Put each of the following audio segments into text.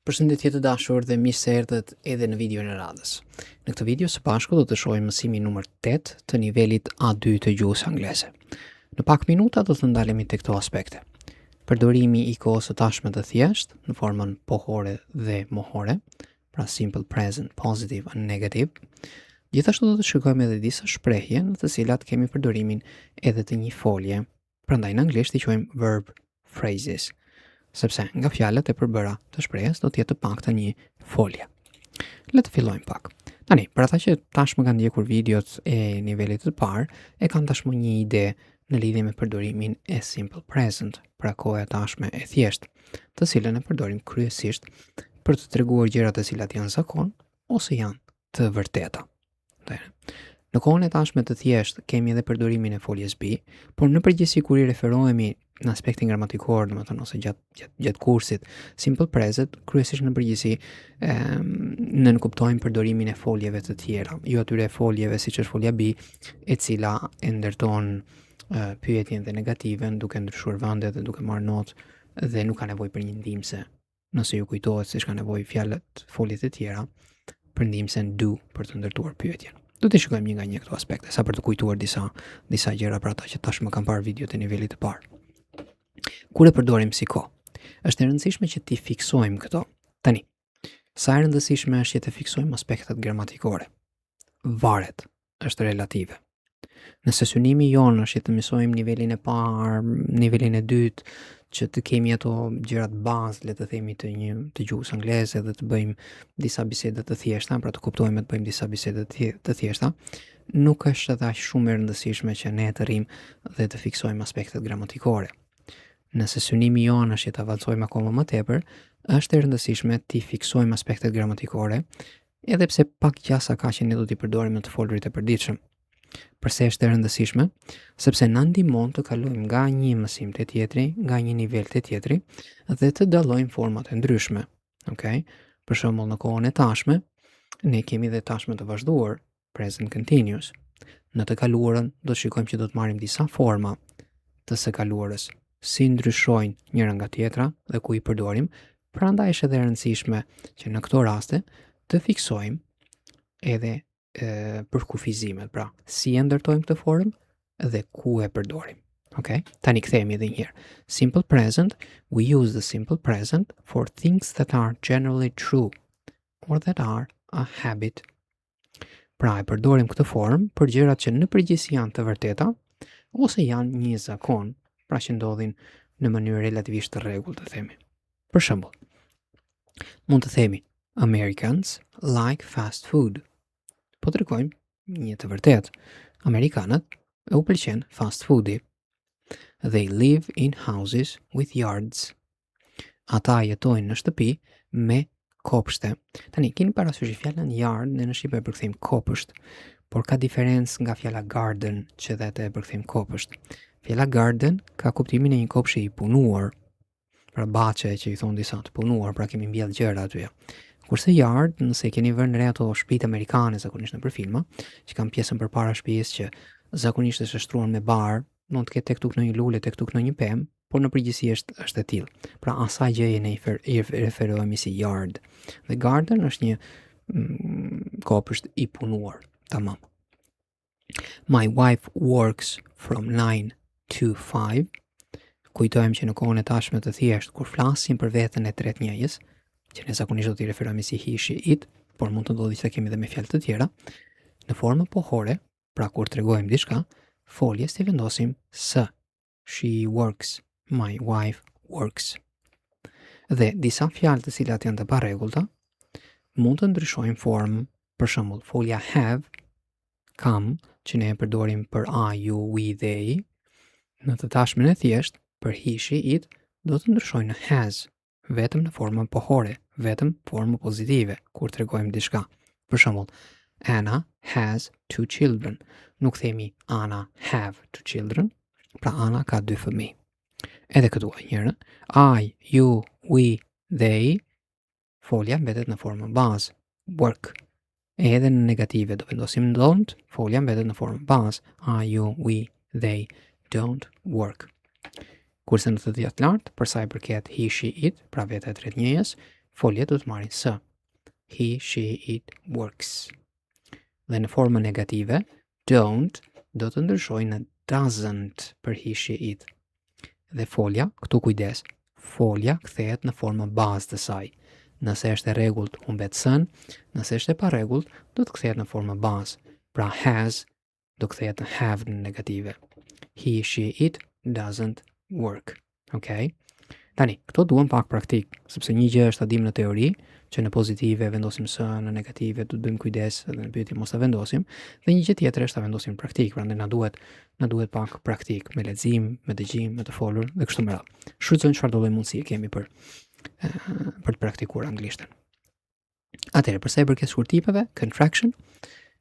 Përshëndetje të dashur dhe mirë se erdhët edhe në videon e radhës. Në këtë video së bashku do të shohim mësimin numër 8 të nivelit A2 të gjuhës angleze. Në pak minuta do të ndalemi tek këto aspekte. Përdorimi i kohës së tashme të thjeshtë në formën pohore dhe mohore, pra simple present, positive and negative. Gjithashtu do të shikojmë edhe disa shprehje në të cilat kemi përdorimin edhe të një folje. Prandaj në anglisht i quajmë verb phrases, sepse nga fjalët e përbëra të shprehjes do të jetë paktën një folje. Le të fillojmë pak. Tani, për ata që tashmë kanë ndjekur videot e nivelit të parë, e kanë tashmë një ide në lidhje me përdorimin e simple present, pra koha e tashme e thjeshtë, të cilën e përdorim kryesisht për të treguar gjërat e cilat janë zakon ose janë të vërteta. Në kohën e tashme të thjeshtë kemi edhe përdorimin e foljes be, por në përgjithësi kur i referohemi në aspektin gramatikor, domethënë ose gjatë kursit simple present, kryesisht në përgjithësi ne kuptojmë përdorimin e foljeve të tjera, jo atyre foljeve siç është folja be, e cila e ndërton pyetjen dhe negativen duke ndryshuar vende dhe duke marrë notë dhe nuk ka nevojë për një ndihmëse. Nëse ju kujtohet se ka nevojë fjalët, foljet e tjera për ndihmësen do për të ndërtuar pyetjen. Do të shikojmë një nga një këto aspekte, sa për të kujtuar disa gjëra për ata që tashmë kanë parë videot e nivelit të parë. Kur e përdorim si kohë, është e rëndësishme që t'i fiksojmë këto. Tani, sa e rëndësishme është që të fiksojmë aspektet gramatikore? Varet, është relative. Nëse synimi jonë është që të mësojmë nivelin e parë, nivelin e dytë, që të kemi ato gjërat bazë, le të themi të gjuhës angleze dhe të bëjmë disa biseda të thjeshta, pra të kuptojmë të bëjmë disa biseda të thjeshta, nuk është edhe aq shumë e rëndësishme që ne të rrimë dhe të fiksojmë aspektet gramatikore. Nëse synimi jonë është që të avancojmë akoma më tepër, është e rëndësishme të fiksojmë aspektet gramatikore, edhe pse pak gjasa ka që ne do t'i përdorim në të folurit e përditshëm. Përse është e rëndësishme? Sepse na ndihmon të kalojmë nga një mësim te tjetri, nga një nivel te tjetri dhe të dallojmë format e ndryshme. Okej? Për shembull, në kohën e tashme, ne kemi dhe tashme të vazhduar, present continuous. Në të kaluarën do të shikojmë që do të marrim disa forma të së kaluarës, si ndryshojnë njëra nga tjetra dhe ku i përdorim. Prandaj është edhe e rëndësishme që në këto raste të fiksojmë edhe për kufizimet, pra si e ndërtojmë këtë formë dhe ku e përdorim. Okay? Tani kthehemi edhe një herë. Simple present, we use the simple present for things that are generally true or that are a habit. Pra e përdorim këtë formë për gjërat që në përgjithësi janë të vërteta ose janë një zakon, pra që ndodhin në mënyrë relativisht të rregullt, të themi. Për shembull, mund të themi Americans like fast food. Po të tregojmë një të vërtet. Amerikanët u pëlqen fast foodi. They live in houses with yards. Ata jetojnë në shtëpi me kopshte. Tani, keni parasysh fjalën yard ne në shqip e përkthejmë kopësht, por ka diferencë nga fjala garden që dhe të e përkthejmë kopësht. Fjala garden ka kuptimin e një kopshe i punuar, pra bache që i thonë disa të punuar, pra kemi mbjellë gjëra aty. Kurse yard, nëse keni vënë re ato shtëpitë amerikane zakonisht nëpër filma, që kanë pjesën përpara shtëpisë që zakonisht është shtruar me bar, mund të ketë tek tuk në një lule, tek tuk në një pemë, por në përgjithësi është e tillë. Pra asaj gjëje ne i referohemi si yard. Dhe garden është një kopësht i punuar, tamam. My wife works from 9 to 5. Kujtojmë që në kohën e tashme të thjeshtë kur flasim për veten e tretënjëjës, që ne zakonisht do t'i referohemi si he, she, it, por mund të ndodhi që kemi edhe me fjalë të tjera, në formën pohore, pra kur tregojmë diçka, foljes t'i vendosim s. She works, my wife works. Dhe disa fjalë të cilat janë të parregullta, mund të ndryshojmë formën, për shembull, folja have, kam, që ne e përdorim për I, you, we, they, në të tashmen e thjesht, për he, she, it, do të ndryshojnë në has, vetëm në formën pohore, vetëm formë pozitive, kur tregojmë diçka. Për shembull, Anna has 2 children. Nuk themi Anna have 2 children, pra Anna ka 2 fëmijë. Edhe këtu njëherë, I, you, we, they, folja mbetet në formën bazë, work. Edhe në negative do vendosim don't, folja mbetet në formën bazë, I, you, we, they, don't work. Kurse në të dhjetë lartë, për sa i përket he, she, it, pra vete e tretënjëjës, foljet do të marrin s. He, she, it works. Dhe në formën negative, don't do të ndryshojë në doesn't për he, she, it. Dhe folja, këtu kujdes, folja kthehet në formën bazë të saj. Nëse është e rregullt, humbet s-n, nëse është e pa rregullt, do të kthehet në formën bazë. Pra has do kthehet në have në negative. He, she, it doesn't work. Okay? Tani, këto duhen pak praktik, sepse një gjë është ta dim në teori, që në pozitive vendosim s, në negative do të bëjmë kujdes edhe në pyetje mos ta vendosim, dhe një gjë tjetër është ta vendosim në praktik, prandaj na duhet pak praktik me lexim, me dëgjim, me të folur dhe kështu me radhë. Shfrytëzojmë çfarë do lloj mundësie kemi për të praktikuar anglishtën. Atëherë, për sa i përket shkurtimeve, contraction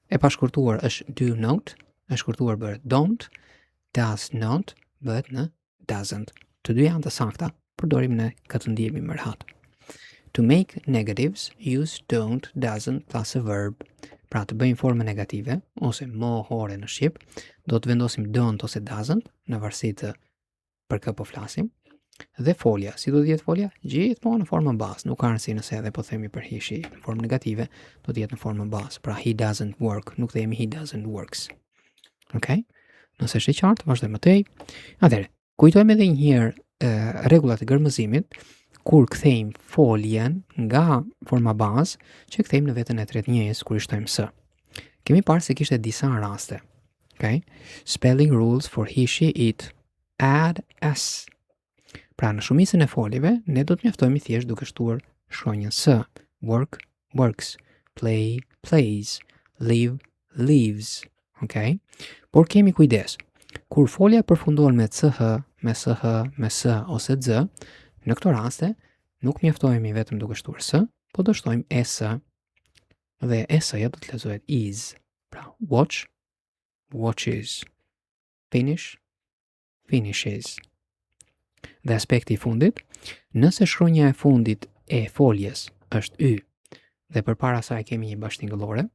e pashkurtuar është do not, e shkurtuar bëhet don't, does not bëhet në doesn't. Të dy janë të sakta, përdorim në këtë ndihmë më rehat. To make negatives, use don't, doesn't plus a verb. Pra të bëjmë formë negative, ose mohore në shqip, do të vendosim don't ose doesn't, në varësi të për kë po flasim. Dhe folja, si do të jetë folja? Gjithmonë në formën bazë, nuk ka rëndësi nëse edhe po themi për he, she, në formë negative, do të jetë në formën bazë. Pra he doesn't work, nuk themi he doesn't works. Okay? Nëse është i qartë, vazhdojmë tej. Atëherë, kujtojmë edhe një herë rregullat e gërmëzimit kur kthejmë foljen nga forma bazë që kthejmë në veten e tretë njëjës kur i shtojmë s. Kemi parë se kishte disa raste. Okay? Spelling rules for he, she, it. Add s. Pra në shumicën e foljeve ne do të mjaftojmë thjesht duke shtuar shkronjën s. Work, works. Play, plays. Live, lives. Okay? Por kemi kujdes. Kur folja përfundon me ch, me sh, me s ose z, në këto raste nuk mjaftohemi vetëm duke shtuar s, po do shtojmë es, dhe es-ja do të lexohet is. Pra watch, watches. Finish, finishes. Dhe aspekti i fundit, nëse shkronja e fundit e foljes është y dhe përpara saj kemi një bashkëtingëllore,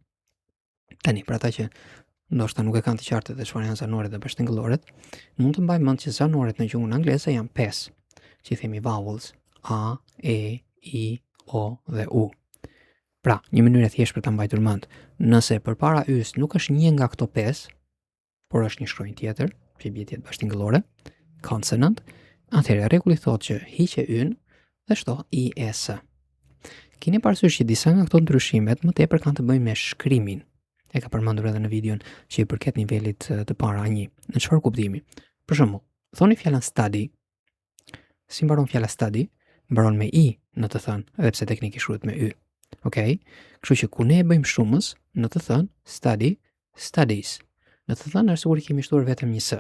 tani për ata që ndoshta nuk e kanë të qartë dhe çfarë janë zanoret dhe bashkëtingëlloret, mund të mbajmë mend që zanoret në gjuhën angleze janë 5, që i themi vowels, a, e, i, o dhe u. Pra, një mënyrë e thjeshtë për ta mbajtur mend, nëse përpara y-s nuk është një nga këto 5, por është një shkronjë tjetër, që bie tjetër bashkëtingëllore, consonant, atëherë rregulli thotë që hiqe y-n dhe shto i-s. Keni parasysh që disa nga këto ndryshimet më tepër kanë të bëjnë me shkrimin. E ka përmendur edhe në videon që i përket nivelit të para A1. Në çfarë kuptimi? Për shembull, thoni fjalën study. Si mbaron fjala study? Mbaron me i në të thënë, edhe pse teknikisht shkruhet me y. Okej? Kështu që kur ne e bëjmë shumës, në të thënë study, studies. Në të thënë është sigurisht kemi shtuar vetëm një s.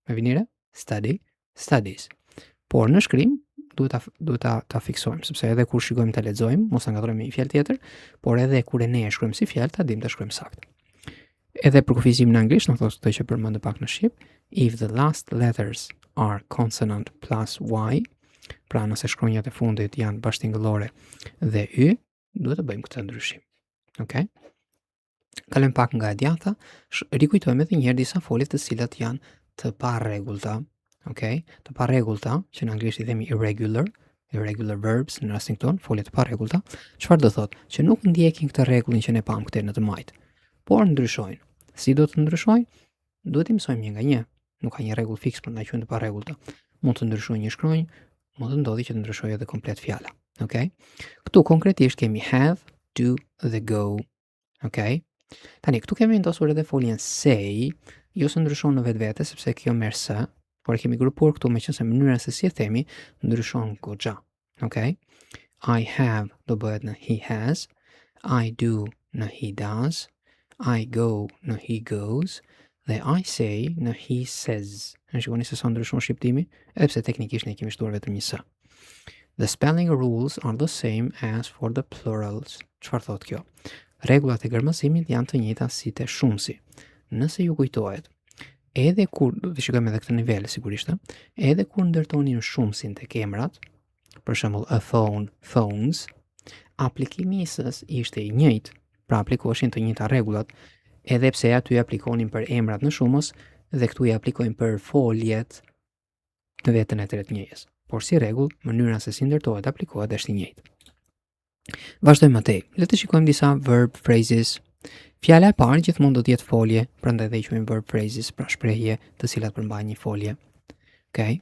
Me vinire? Study, studies. Por në shkrim duhet ta fiksojmë, sepse edhe kur shikojmë ta lexojmë, mos ta ngatrojmë me një fjalë tjetër, por edhe kur ne e shkruajmë si fjalë, ta dimë ta shkruajmë saktë. Edhe për kufizimin në anglisht, në thotë që përmendë pak në shqip, if the last letters are consonant plus y, pra nëse shkronjat e fundit janë bashkëtingëllore dhe y, duhet të bëjmë këtë ndryshim. Okay? Kalojmë pak nga e djatha, rikujtojmë edhe një herë disa folje të cilat janë të parregullta. Okay? Të parregullta, që në anglisht i themi irregular verbs në rastin ton, folje të parregullta, çfarë do thotë? Që nuk ndjekin këtë rregullin që ne pam këtej në të majt, por ndryshojnë. Si do të ndryshojnë? Duhet i mësojmë një nga një. Nuk ka një rregull fiks për na qenë të parregullta. Mund të ndryshojë një shkronjë, mund të ndodhi që të ndryshojë edhe komplet fjala. Okay? Këtu konkretisht kemi have, do dhe go. Okay? Tani këtu kemi vendosur edhe foljen say, jo se ndryshon në vetvete sepse kjo merr s, por kemi grupuar këtu meqense mënyra se si e themi ndryshon goxha. Okay? I have do bëhet në he has, I do në he does, I go në he goes, dhe I say në he says. Në shikoni se sa ndryshon shqiptimi, edhe pse teknikisht ne kemi shtuar vetëm një s. The spelling rules are the same as for the plurals. Çfarë thotë kjo? Rregullat e gërmësimit janë të njëjta si te shumësi. Nëse ju kujtohet, edhe kur, do të shikojmë edhe këtë nivel sigurisht, edhe kur ndërtoni në shumësin tek emrat, për shembull a phone, phones, aplikimi i s-s ishte i njëjtë, pra aplikoshin të njëjta rregullat, edhe pse aty aplikonin për emrat në shumës dhe këtu i aplikojnë për foljet në veten e tretë njëjës. Por si rregull, mënyra se si ndërtohet aplikohet është i njëjtë. Vazhdojmë më tej. Le të shikojmë disa verb phrases. Fjala e parë gjithmonë do të jetë folje, prandaj dhe i quajmë verb phrases, pra shprehje të cilat përmbajnë një folje. Okay?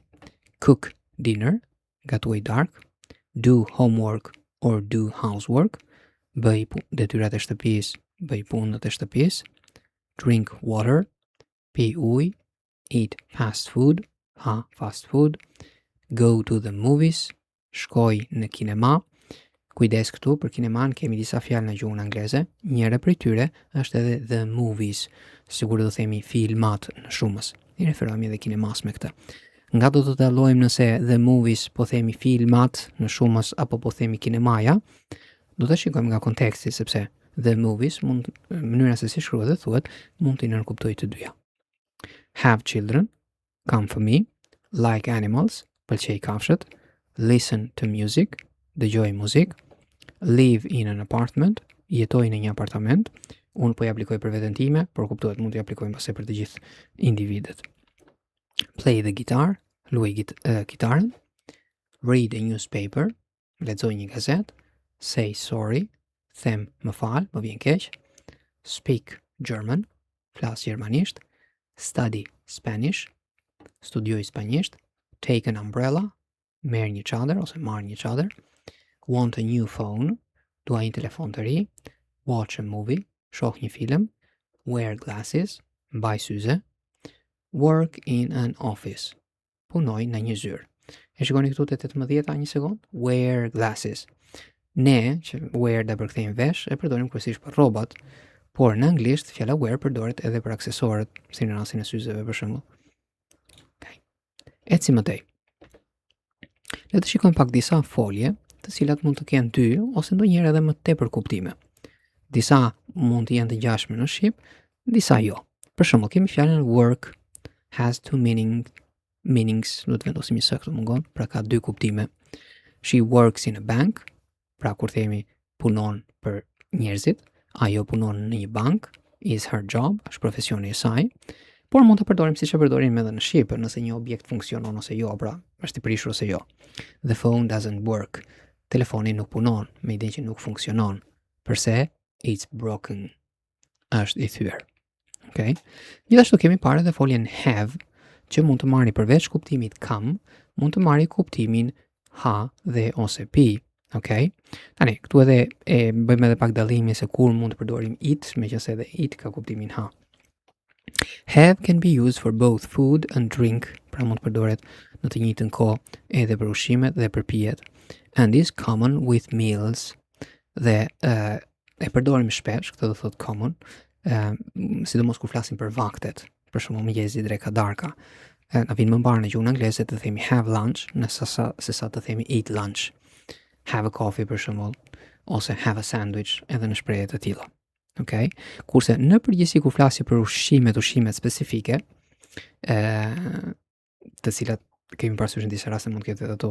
Cook dinner, gatuaj dark, do homework or do housework, bëj detyrat e shtëpisë, bëj punët e shtëpisë, drink water, pi ujë, eat fast food, ha fast food, go to the movies, shkoj në kinema. Kujdes këtu, për kineman kemi disa fjalë në gjuhën angleze, njëra prej tyre është edhe the movies, sigurisht do themi filmat në shumës. I referohemi edhe kinemas me këtë. Nga do të dallojmë nëse the movies po themi filmat në shumës apo po themi kinemaja, do të shikojmë nga konteksti, sepse the movies, mënyra se si shkruhet dhe thuhet, mund të nënkuptojë të dyja. Have children, kam fëmijë, like animals, pëlqej kafshët, listen to music, dëgjoj muzik, live in an apartment, jetoj në një apartament, unë po i aplikoj për veten time, por kuptohet mund të aplikojmë pastaj për të gjithë individët. Play the guitar, luaj kitaren, read a newspaper, lexoj një gazet, say sorry, them më fal, më vjen keq, speak German, flas gjermanisht, study Spanish, studioj spanjisht, take an umbrella, merr një çadër ose marr një çadër, want a new phone, dua një telefon të ri, watch a movie, shoh një film, wear glasses, mbaj syze, work in an office, punoj në një zyrë. E shikoni këtu te 18 një sekond, wear glasses. Ne, që wear dhe përkthejmë vesh, e përdorim kryesisht për rrobat, por në anglisht fjala wear përdoret edhe për aksesorët, si në rastin e syzeve për shembull. Okay. Ecim më tej. Le të shikojmë pak disa folje, të cilat mund të kenë 2 ose ndonjëherë edhe më tepër kuptime. Disa mund të jenë të ngjashme në shqip, disa jo. Për shembull, kemi fjalën work, has 2 meanings, do të vendosim një s këtu mungon, pra ka 2 kuptime. She works in a bank, pra kur themi punon për njerëzit, ajo punon në një bank, is her job, është profesioni i saj. Por mund të përdorim siç e përdorim edhe në shqip, nëse një objekt funksionon ose jo, pra është i prishur ose jo. The phone doesn't work. Telefoni nuk punon, me idenë që nuk funksionon. Përse? It's broken. Është i thyer. Okay? Gjithashtu kemi parë edhe foljen have, që mund të marrë përveç kuptimit kam, mund të marrë kuptimin ha dhe ose pi. Okay? Tani, këtu edhe bëjmë edhe pak dallimi se kur mund të përdorim it, meqense edhe it ka kuptimin ha. Have can be used for both food and drink, pra mund të përdoret në të njëjtën kohë edhe për ushqimet dhe për pijet. And is common with meals, dhe e përdorim shpesh, këtë do thot common, sidomos kur flasim për vaktet, për shembull mëngjesi, dreka, darka. Na vjen më mbar në gjuhën angleze të themi have lunch, se sa të themi eat lunch. Have a coffee për shembull, ose have a sandwich, edhe në shprehje të tilla. Okay? Kurse në përgjithësi kur flasim për ushqimet specifike, të cilat kemi parasysh në disa raste mund të ketë edhe ato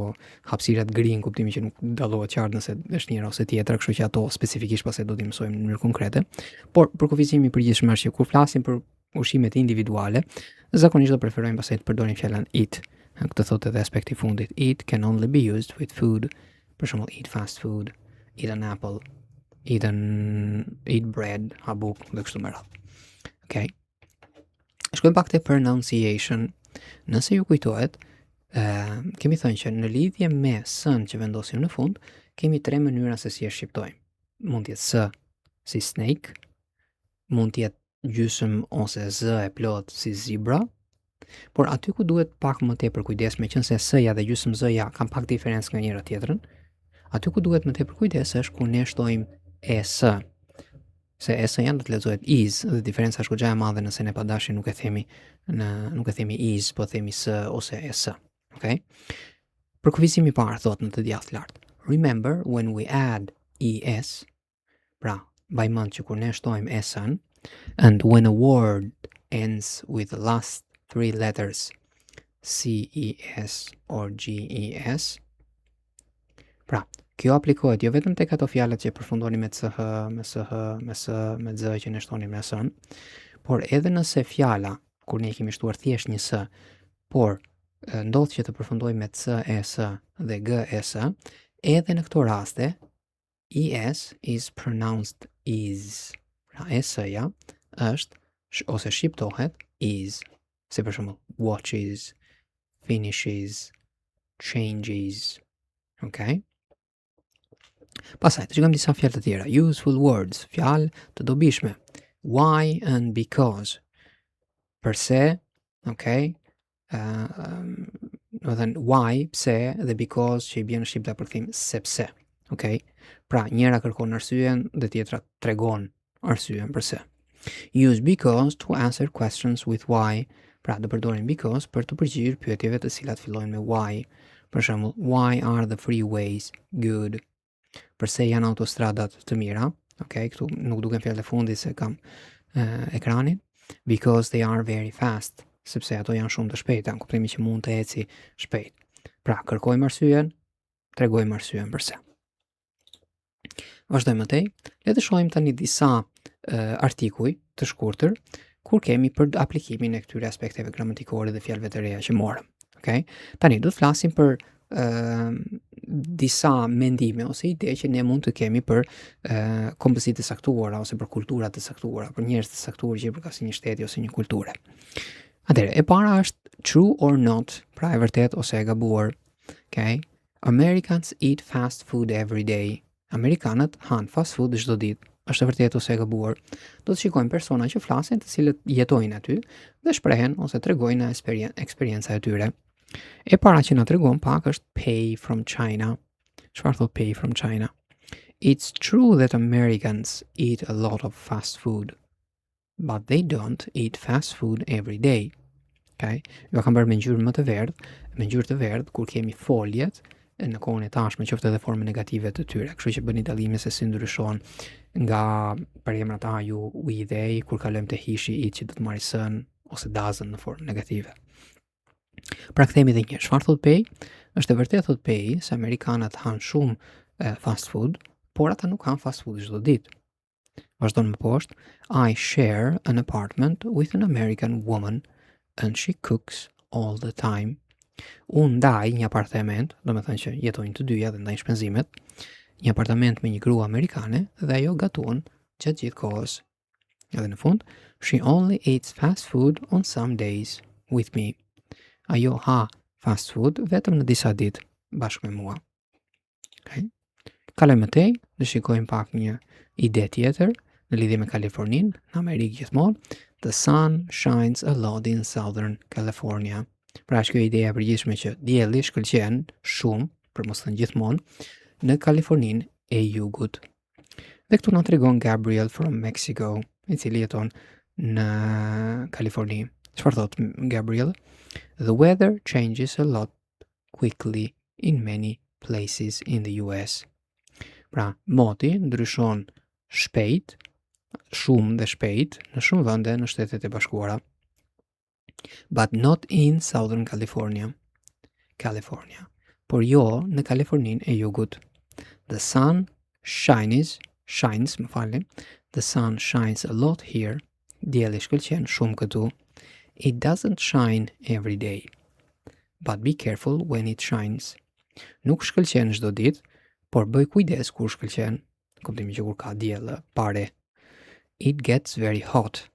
hapësirat gri në kuptimin që nuk dallohet qartë nëse është njëra ose tjetra, kështu që ato specifikisht pastaj do t'i mësojmë në mënyrë konkrete. Por për kufizimin e përgjithshëm është që kur flasim për ushqimet individuale, zakonisht do preferojmë pastaj të përdorim fjalën eat. Këtë thotë edhe aspekti i fundit. Eat can only be used with food. Për shembull, eat fast food, eat an apple, eat bread, ha buk dhe kështu me radhë. Okay. Shkojmë pak te pronunciation. Nëse ju kujtohet, kemi thënë që në lidhje me s-n që vendosim në fund, kemi 3 mënyra se si e shqiptojmë. Mund të jetë s si snake, mund të jetë gjysëm ose z e plot si zebra, por aty ku duhet pak më tepër kujdes, meqense s-ja dhe gjysëm z-ja kanë pak diferencë nga njëra tjetrën, aty ku duhet më tepër kujdes është kur ne shtojmë es. Se es janë do të lexohet is, dhe diferenca është goxha e madhe nëse ne pa dashje nuk e themi is, po themi s ose es. Okay? Për kufizimi i parë thot në të djathtë lart. Remember when we add es, pra mbaj mend që kur ne shtojmë es-ën, and when a word ends with the last 3 letters ces or ges, pra kjo aplikohet jo vetëm tek ato fjalët që përfundoni me ch, me sh, me s, me z që ne shtoni me s-ën, por edhe nëse fjala kur ne kemi shtuar thjesht një s, por ndodh që të përfundojë me c, e, s dhe g, e, s, edhe në këto raste ES is pronounced is. Pra S-ja është ose shqiptohet is. Si për shembull watches, finishes, changes. Okay? Pastaj, të shikojmë disa fjalë të tjera. Useful words, fjalë të dobishme. Why and because. Përse, okay? Do të thënë why, pse, dhe because që i bën në shqip ta përkthejmë sepse. Okay? Pra, njëra kërkon arsyeën dhe tjetra tregon arsyeën përse. Use because to answer questions with why. Pra, do përdorim because për të përgjigjur pyetjeve të cilat fillojnë me why. Për shembull, why are the freeways good? Përse janë autostradat të mira? Okay, këtu nuk duken fjalët e fundit se kam ekranin. Because they are very fast. Sepse ato janë shumë të shpejta, në kuptimin që mund të eci shpejt. Pra, kërkojmë arsyeën, tregojmë arsyeën përse. Vazhdojmë mëtej. Le të shohim tani disa artikuj të shkurtër kur kemi për aplikimin e këtyre aspekteve gramatikore dhe fjalëve të reja që morëm. Okay? Tani do të flasim për disa mendime ose ide që ne mund të kemi për kompozitë të saktuara ose për kultura të saktuara, për njerëz të saktuar që përkasin një shteti ose një kulture. Atëherë, e para është true or not, pra e vërtet ose e gabuar. Okay? Americans eat fast food every day. Amerikanët hanë fast food çdo ditë. Është e vërtet ose e gabuar. Do të shikojmë persona që flasin, të cilët jetojnë aty dhe shprehen ose tregojnë eksperjenca e tyre. E para që na tregon pak është pay from China. Çfarë thot pay from China? It's true that Americans eat a lot of fast food, but they don't eat fast food every day. Okay? Jo kam bërë me ngjyrë të verdh kur kemi foljet në kohën e tashme qoftë edhe formë negative të tyre. Kështu që bëni dallime se si ndryshon nga përemrat I, you, we, they kur kalojmë te he, she, it që do të marrë sën ose doesn't në formë negative. Pra kthehemi edhe një herë. Çfarë thot Pei? Është e vërtetë thot Pei se amerikanët hanë shumë fast food, por ata nuk hanë fast food çdo ditë. Vazhdon më poshtë. I share an apartment with an American woman and she cooks all the time. Unë ndaj një apartament, do me thënë që jetojnë të dyja dhe ndajnë shpenzimet, një apartament me një grua amerikane dhe ajo gatuan gjatë gjithë kohës. Edhe në fund, she only eats fast food on some days with me. Ajo ha fast food vetëm në disa ditë bashkë me mua. Okay. Kalojmë tej, dhe shikojmë pak një ide tjetër në lidhje me Kaliforninë, në Amerikë gjithmonë. The sun shines a lot in Southern California. Pra është kjo ideja përgjithshme që dielli shkëlqen shumë, për mos thënë gjithmonë, në Kaliforninë e Jugut. Dhe këtu na tregon Gabriel from Mexico, i cili jeton në Kaliforni. Çfarë thot Gabriel? The weather changes a lot quickly in many places in the US. Pra, moti ndryshon shpejt, shumë dhe shpejt, në shumë vende në Shtetet e Bashkuara. But not in Southern California. Por jo në Kaliforninë e Jugut. The sun shines, the sun shines a lot here. Dielli shkëlqen shumë këtu. It doesn't shine every day. But be careful when it shines. Nuk shkëlqen çdo ditë, por bëj kujdes kur shkëlqen. Kuptimi që kur ka diell pare. It gets very hot.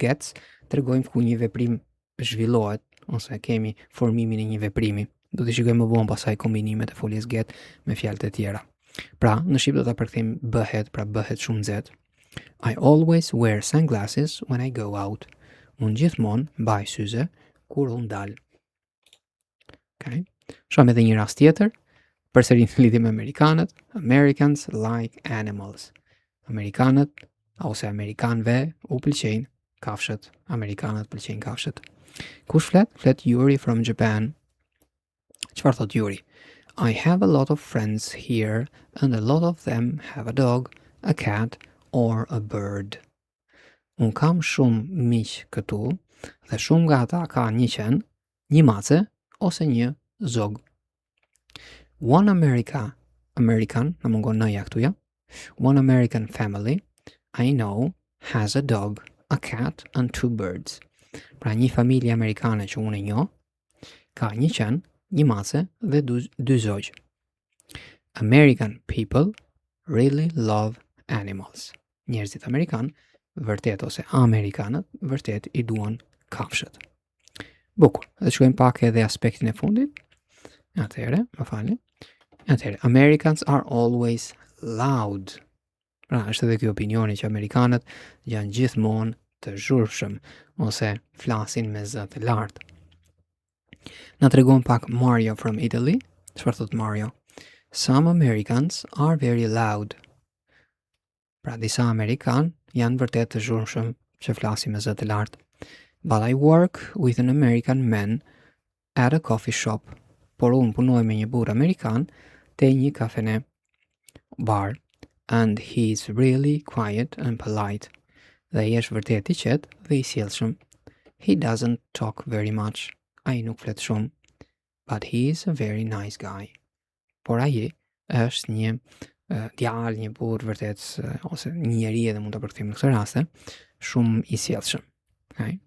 Gets tregojmë ku një veprim zhvillohet ose kemi formimin e një veprimi. Do të shikojmë më vonë pasaj kombinimet e foljes get me fjalët e tjera. Pra, në shqip do ta përkthejmë bëhet, pra bëhet shumë nxehtë. I always wear sunglasses when I go out. Unë gjithmonë mbaj syze kur unë dal. Okay. Shohim edhe një rast tjetër, përsëri në lidhje me amerikanët. Americans like animals. Amerikanët ose amerikanëve u pëlqejnë kafshët. Amerikanët pëlqejnë kafshët. Kush flet? Flet Yuri from Japan. Çfarë thot Yuri? I have a lot of friends here and a lot of them have a dog, a cat or a bird. Unë kam shumë miq këtu dhe shumë nga ata ka një qen, një mace ose një zog. One American, në mungon nëja këtu ja. One American family I know has a dog, a cat and 2 birds. Pra një familje amerikane që unë e njoh ka një qen, një mace dhe dy zogj. American people really love animals. Njerëzit amerikan, vërtet ose amerikanët, vërtet I duan kafshët. Bukur, dhe shkojmë pak edhe aspektin e fundit. Atëherë, më falni. Atëherë, Americans are always loud. Pra, është edhe kjo opinioni që amerikanët janë gjithmonë të zhurshëm ose flasin me zë të lartë. Na tregon pak Mario from Italy. Çfarë thot Mario? Some Americans are very loud. Pra, disa amerikan janë vërtet të zhurshëm që flasin me zë të lartë. But I work with an American man at a coffee shop. Por unë punoj me një burr amerikan te një kafene bar. And he's really quiet and polite. Dhe I është vërtet I qetë dhe I sjellshëm. He doesn't talk very much. Ai nuk flet shumë. But he's a very nice guy. Por ai është një djalë, një burr vërtet ose një njeri edhe mund ta përkthejmë në këtë raste, shumë I sjellshëm. Okay?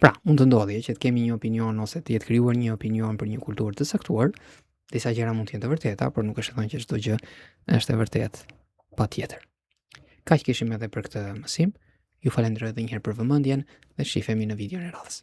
Pra, mund të ndodhë që të kemi një opinion ose të jetë krijuar një opinion për një kulturë të saktuar, disa gjëra mund të jenë të vërteta, por nuk është thënë që çdo gjë është e vërtetë patjetër. Kaq kishim edhe për këtë mësim. Ju falenderoj edhe një herë për vëmendjen dhe shihemi në videon e radhës.